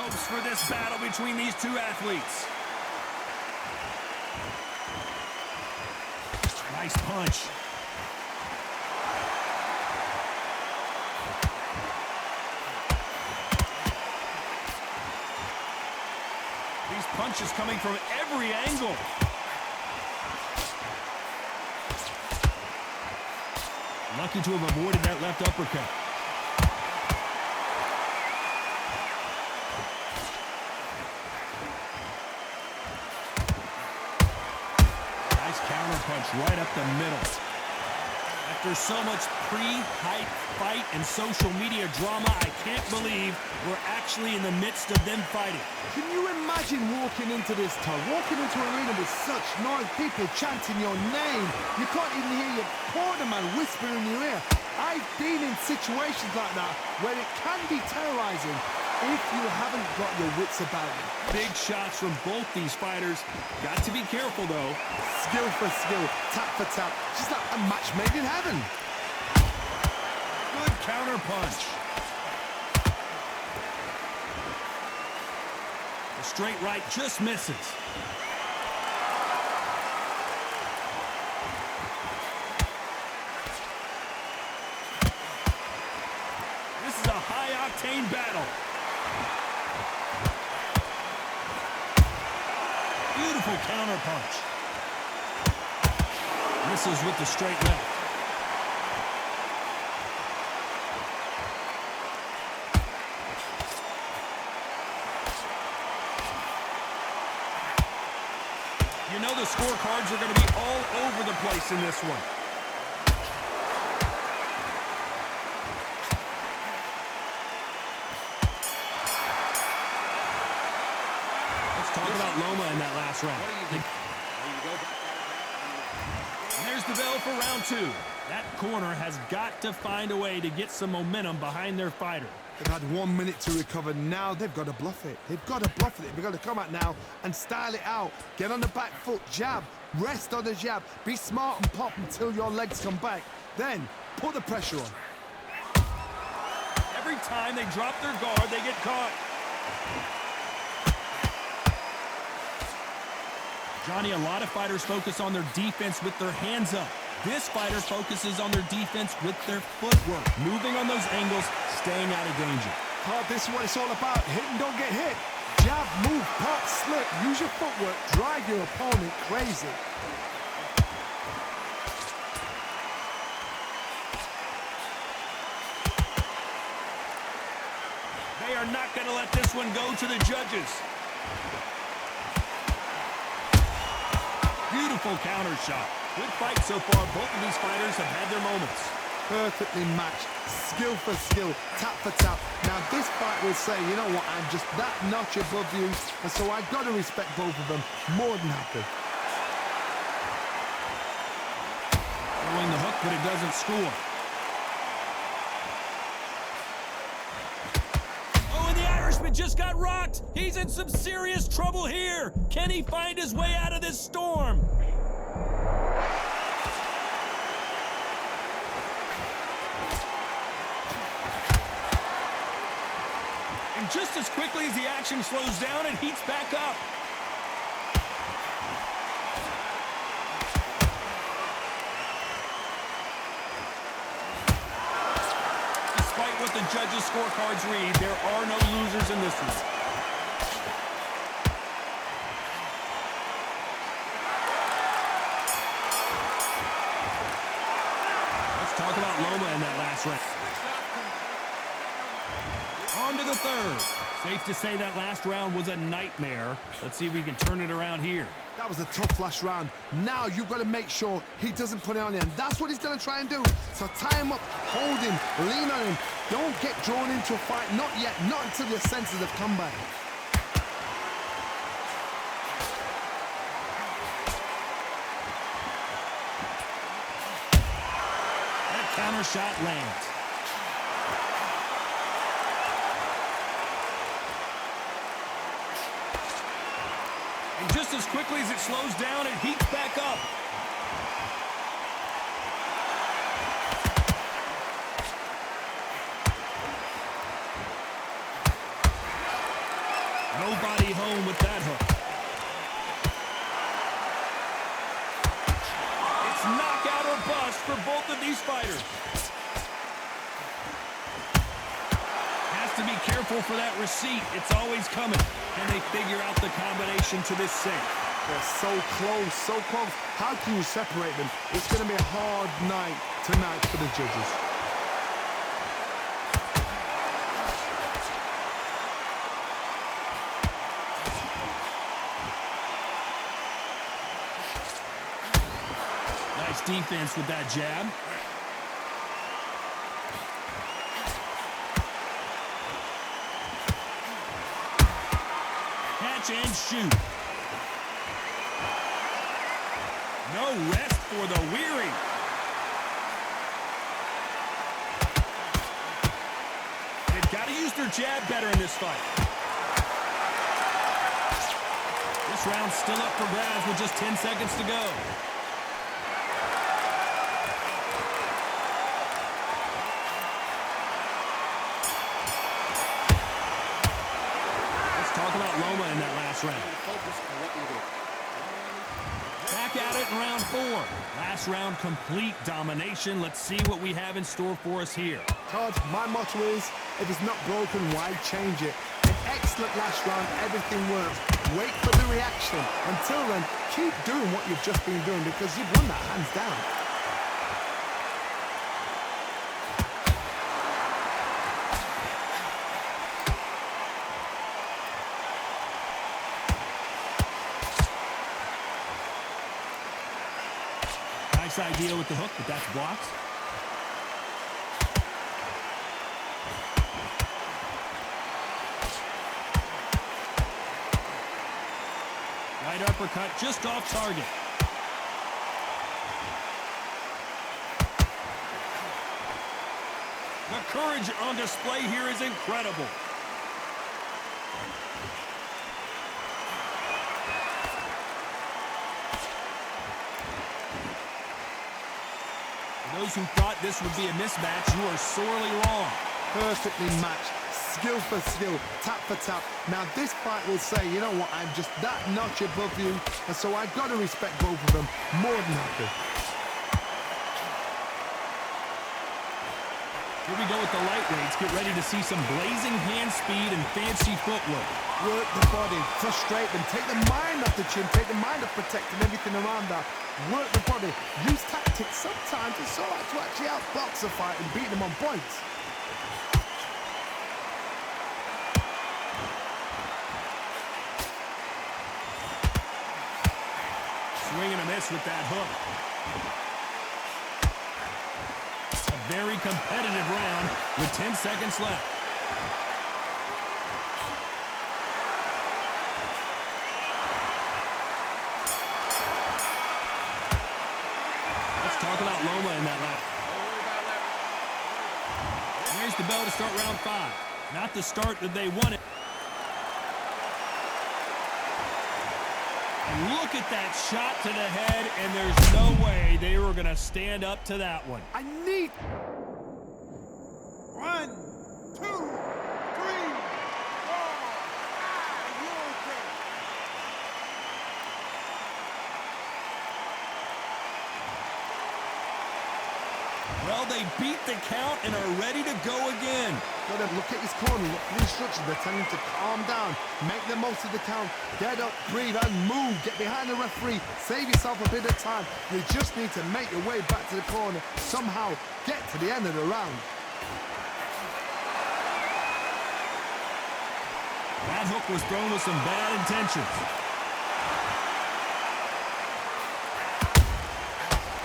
hopes for this battle between these two athletes. Nice punch. These punches coming from every angle. Lucky to have avoided that left uppercut. Nice counter punch right up the middle. After so much pre-hype fight and social media drama, I can't believe we're actually in the midst of them fighting. Can you imagine walking into this, Todd? Walking into an arena with such noise, people chanting your name. You can't even hear your corner man whisper in your ear. I've been in situations like that where it can be terrorizing if you haven't got your wits about you. Big shots from both these fighters. Got to be careful, though. Skill for skill, tap for tap. Just like a match made in heaven. Good counter punch. The straight right just misses. This is a high-octane battle. Beautiful counter punch. Misses with the straight left. You know the scorecards are going to be all over the place in this one. Let's talk about Loma in that last round. And there's the bell for round two. That corner has got to find a way to get some momentum behind their fighter. They've had 1 minute to recover. Now they've got to bluff it. They've got to bluff it. They've got to come out now and style it out. Get on the back foot, jab, rest on the jab. Be smart and pop until your legs come back. Then put the pressure on. Every time they drop their guard, they get caught. Johnny, a lot of fighters focus on their defense with their hands up. This fighter focuses on their defense with their footwork, moving on those angles, staying out of danger. Todd, this is what it's all about. Hit and don't get hit. Jab, move, pop, slip. Use your footwork. Drive your opponent crazy. They are not going to let this one go to the judges. Beautiful counter shot. Good fight so far. Both of these fighters have had their moments. Perfectly matched. Skill for skill. Tap for tap. Now this fight will say, you know what, I'm just that notch above you. And so I've got to respect both of them. More than happy. Throwing the hook, but it doesn't score. Oh, and the Irishman just got rocked. He's in some serious trouble here. Can he find his way out of this storm? And just as quickly as the action slows down, it heats back up. Despite what the judges' scorecards read, there are no losers in this one. Let's talk about Loma in that last round. On to the third. Safe to say that last round was a nightmare. Let's see if we can turn it around here. That was a tough last round. Now you've got to make sure he doesn't put it on you. And that's what he's going to try and do. So tie him up, hold him, lean on him. Don't get drawn into a fight. Not yet. Not until your senses have come back. That counter shot lands. And just as quickly as it slows down, it heats back up. Nobody home with that hook. It's knockout or bust for both of these fighters. Has to be careful for that receipt. It's always coming. And they figure out the combination to this safe. They're so close, so close. How can you separate them? It's going to be a hard night tonight for the judges. Nice defense with that jab. Catch and shoot. No rest for the weary. They've got to use their jab better in this fight. This round's still up for grabs with just 10 seconds to go. Talk about Loma in that last round. Back at it in round 4. Last round, complete domination. Let's see what we have in store for us here. Todd, my motto is, if it's not broken, why change it? An excellent last round, everything works. Wait for the reaction. Until then, keep doing what you've just been doing because you've won that hands down. Nice idea with the hook, but that's blocked. Right uppercut just off target. The courage on display here is incredible. Those who thought this would be a mismatch, you are sorely wrong. Perfectly matched, skill for skill, tap for tap. Now this fight will say, you know what, I'm just that notch above you, and so I've got to respect both of them more than happy. Here we go with the lightweights. Get ready to see some blazing hand speed and fancy footwork. Work the body, frustrate them, take the mind off the chin, take the mind off protecting everything around that. Work the body, use tactics. Sometimes it's so hard to actually outbox a fight and beat them on points. Swing and a miss with that hook. A very competitive round with 10 seconds left. Talk about Loma in that lap. There's the bell to start round 5. Not the start that they wanted. And look at that shot to the head, and there's no way they were going to stand up to that one. I need... 1, 2, 3, 4. Are you okay? Well, they beat the count and are ready to go again. Go ahead, look at his corner, look at the instructions. They're telling him to calm down, make the most of the count, get up, breathe, and move. Get behind the referee, save yourself a bit of time. You just need to make your way back to the corner, somehow get to the end of the round. That hook was thrown with some bad intentions.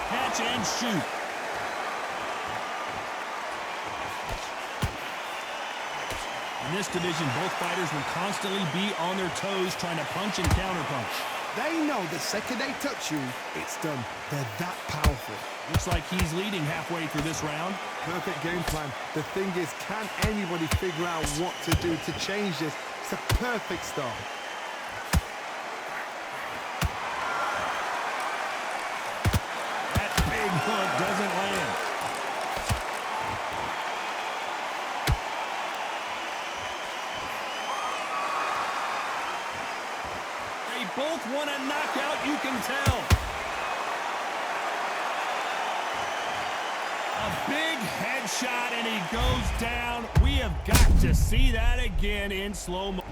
Catch and shoot. In this division, both fighters will constantly be on their toes trying to punch and counterpunch. They know the second they touch you, it's done. They're that powerful. Looks like he's leading halfway through this round. Perfect game plan. The thing is, can anybody figure out what to do to change this? It's a perfect start. That big hook doesn't land. both want a knockout, you can tell. A big headshot, and he goes down. We have got to see that again in slow-mo. 1,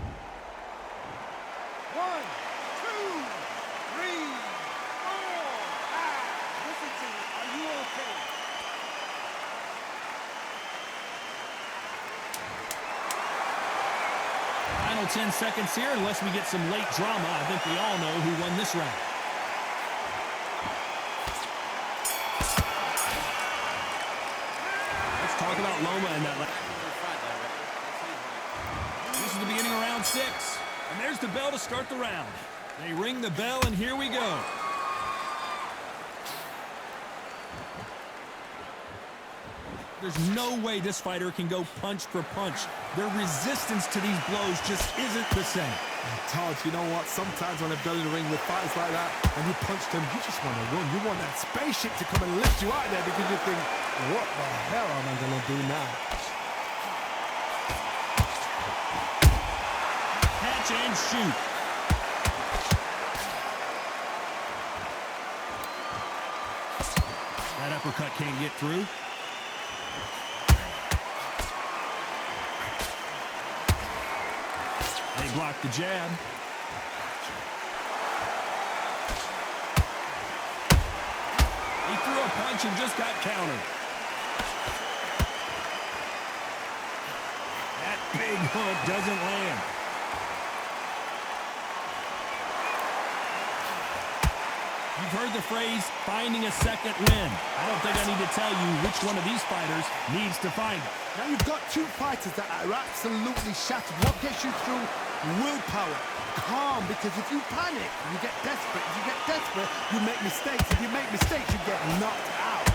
2, 3, 4, 5. Listen to me. Are you okay? Final 10 seconds here, unless we get some late drama. I think we all know who won this round. Let's talk about Loma and that. This is the beginning of round 6. And there's the bell to start the round. They ring the bell, and here we go. There's no way this fighter can go punch for punch. Their resistance to these blows just isn't the same. Todd, you know what? Sometimes when I've done in the ring with fighters like that, and you punch them, you just want to run. You want that spaceship to come and lift you out there because you think, what the hell am I going to do now? Catch and shoot. That uppercut can't get through. They blocked the jab. He threw a punch and just got countered. That big hook doesn't land. You've heard the phrase, finding a second win. I don't think I need to tell you which one of these fighters needs to find it. Now you've got two fighters that are absolutely shattered. What gets you through? Willpower. Calm, because if you panic, you get desperate. If you get desperate, you make mistakes. If you make mistakes, you get knocked out.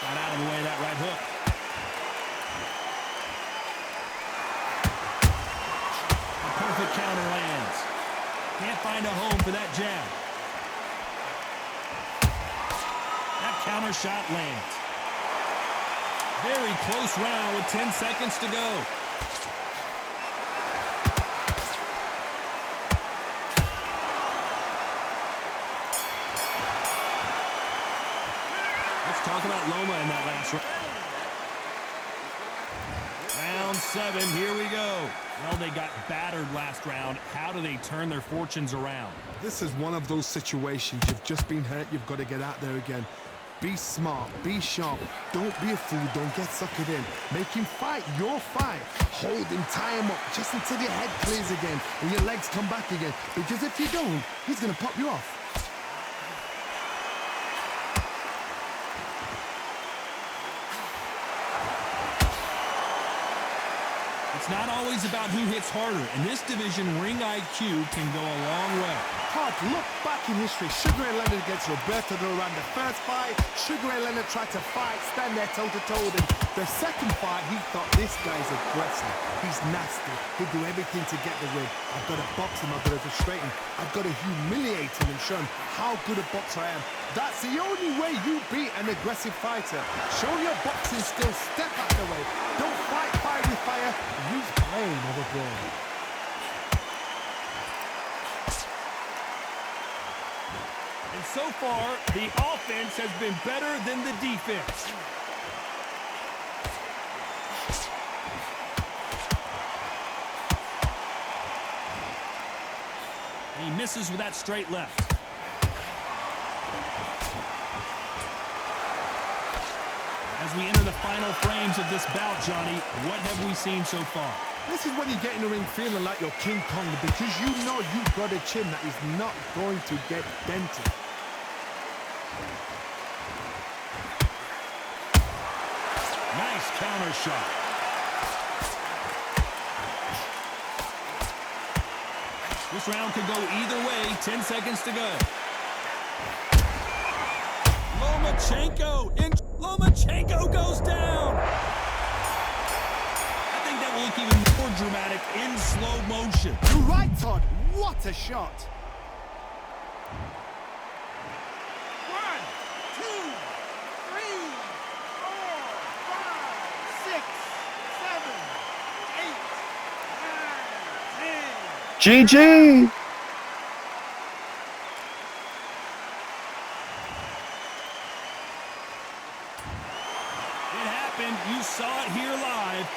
Got out of the way of that right hook. A perfect counter lands. Can't find a home for that jab. That counter shot lands. Very close round with 10 seconds to go. Let's talk about Loma in that last round. Round 7, here we go. Well, they got battered last round. How do they turn their fortunes around? This is one of those situations. You've just been hurt. You've got to get out there again. Be smart. Be sharp. Don't be a fool. Don't get suckered in. Make him fight your fight. Hold him, tie him up, just until your head clears again and your legs come back again. Because if you don't, he's going to pop you off. It's not always about who hits harder. In this division, ring IQ can go a long way. Todd, look back in history. Sugar Ray Leonard against Roberto Duran. The first fight, Sugar Ray Leonard tried to fight, stand there toe-to-toe with him. The second fight, he thought, this guy's aggressive. He's nasty. He'll do everything to get the win. I've got to box him. I've got to frustrate him. I've got to humiliate him and show him how good a boxer I am. That's the only way you beat an aggressive fighter. Show your boxing skills. Step out the way. Don't fight fire with fire. Use brain over brawn. And so far, the offense has been better than the defense. And he misses with that straight left. As we enter the final frames of this bout, Johnny, what have we seen so far? This is when you get in the ring feeling like you're King Kong, because you know you've got a chin that is not going to get dented. Nice counter shot. This round could go either way. 10 seconds to go. Lomachenko goes down. I think that will look even more dramatic in slow motion. You're right, Todd. What a shot. 1, 2, 3, 4, GG. It happened. You saw it here live.